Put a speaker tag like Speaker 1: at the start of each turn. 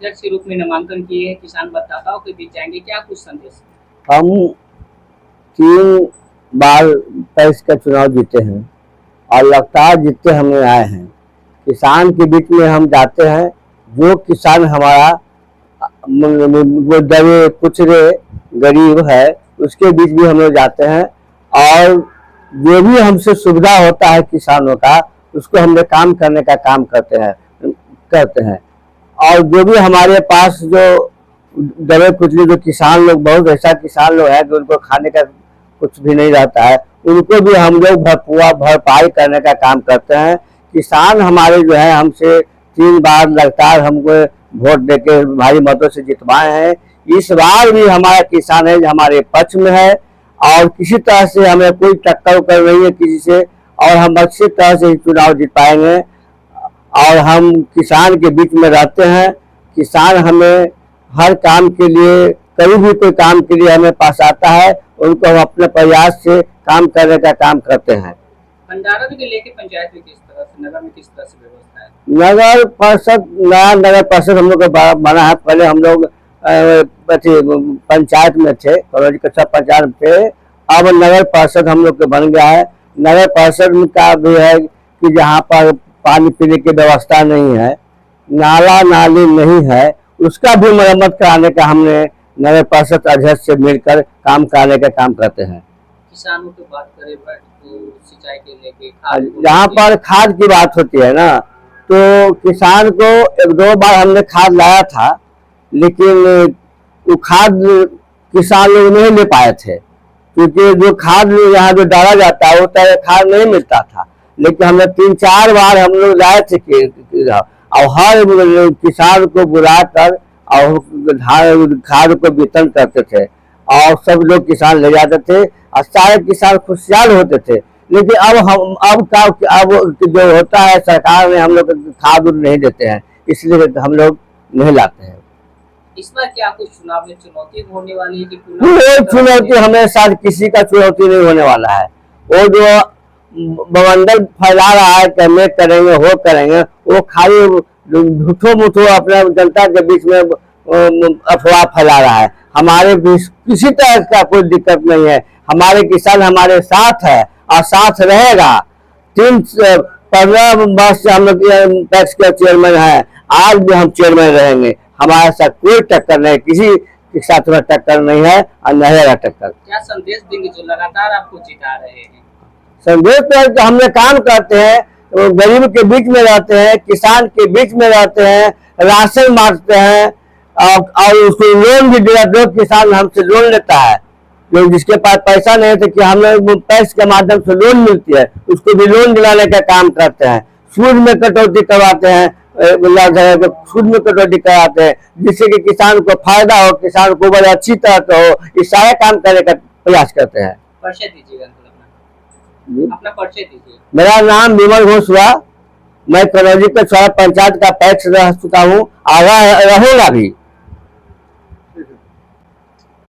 Speaker 1: अध्यक्ष के रूप में नामांकन किए हैं, किसान मतदाताओं के बीच जाएंगे, क्या कुछ संदेश?
Speaker 2: हम 3 बार पैक्स का चुनाव जीते हैं और लगातार जीतते हमें आए हैं। किसान के बीच में हम जाते हैं, जो किसान हमारा वो दबे कुचले गरीब है उसके बीच भी हम लोग जाते हैं और जो भी हमसे सुविधा होता है किसानों का उसको हम लोग काम करने का काम करते हैं। और जो भी हमारे पास जो दबे कुचले जो किसान लोग, बहुत ऐसा किसान लोग हैं कि उनको खाने का कुछ भी नहीं रहता है, उनको भी हम लोग भरपाई करने का काम करते हैं। किसान हमारे जो है हमसे 3 बार लगातार हमको वोट देके भारी मतों से जितवाए हैं। इस बार भी हमारा किसान है हमारे पक्ष में है और किसी तरह से हमें कोई टक्कर कर नहीं है किसी से, और हम अच्छी तरह से चुनाव जीत पाएंगे। और हम किसान के बीच में रहते हैं। किसान हमें हर काम के लिए, कभी भी कोई काम के लिए हमें पास आता है, उनको हम अपने प्रयास से काम करने का काम करते हैं।
Speaker 1: भंडारा को लेके पंचायत में किस तरह से, नगर में किस तरह से व्यवस्था है?
Speaker 2: नगर परिषद, नया नगर परिषद हम लोग का बना है। पहले हम लोग पंचायत में थे, कॉलेज कक्षा पंचायत में थे, अब नगर परिषद हम लोग के बन गया है। नगर परिषद का भी है कि जहाँ पर पानी पीने की व्यवस्था नहीं है, नाला नाली नहीं है, उसका भी मरम्मत कराने का हमने नगर परिषद अध्यक्ष से मिलकर काम कराने का काम करते हैं।
Speaker 1: किसानों की बात करें तो सिंचाई के लेके,
Speaker 2: जहाँ पर खाद की बात होती है ना, तो किसान को 1-2 बार हमने खाद लाया था, लेकिन वो खाद किसान लोग नहीं ले पाए थे, क्योंकि जो खाद यहाँ जो डाला जाता है वो तरह खाद नहीं मिलता था। लेकिन हमने 3-4 बार हम लोग लाए थे और हर किसान को बुलाकर और खाद को वितरण करते थे और सब लोग किसान ले जाते थे और सारे किसान खुशहाल होते थे। लेकिन अब जो होता है, सरकार ने हम लोग खाद नहीं देते हैं, इसलिए हम लोग नहीं लाते हैं।
Speaker 1: इस बार क्या कुछ चुनाव में चुनौती होने वाली है कि
Speaker 2: कोई चुनौती हमें साथ किसी का चुनौती नहीं होने वाला है। वो जो बवंडर फैला रहा है कि हमें करेंगे वो करेंगे, वो खाली झूठो मूठो अपने जनता के बीच में अफवाह फैला रहा है। हमारे बीच किसी तरह का कोई दिक्कत नहीं है। हमारे किसान हमारे साथ है और साथ रहेगा। 15 वर्ष से हम लोग पैक्स के चेयरमैन है, आज भी हम चेयरमैन रहेंगे। हमारे साथ कोई टक्कर नहीं, किसी के साथ में टक्कर नहीं है और नहीं है टक्कर।
Speaker 1: क्या संदेश देंगे जो लगातार आपको जिता रहे हैं?
Speaker 2: संदेश तो हमने काम करते हैं, गरीब के बीच में रहते हैं, किसान के बीच में रहते हैं, राशन बांटते हैं और उसको लोन भी दिया। जो किसान हमसे लोन लेता है, जो जिसके पास पैसा नहीं था कि हम लोग पैक्स के माध्यम से लोन मिलती है, उसको भी लोन दिलाने का काम करते हैं। सूद में कटौती करवाते हैं, सूद में कटौती कराते हैं, जिससे कि किसान को फायदा हो, किसान को बड़ी अच्छी तरह से हो। ये सारे काम करने का प्रयास करते हैं।
Speaker 1: परिचय दीजिएगा, अपना परिचय दीजिए।
Speaker 2: मेरा नाम विमल घोष हुआ। मैं कलौजी के पंचायत का पैक्स रह चुका हूँ, आगा रहूंगा भी।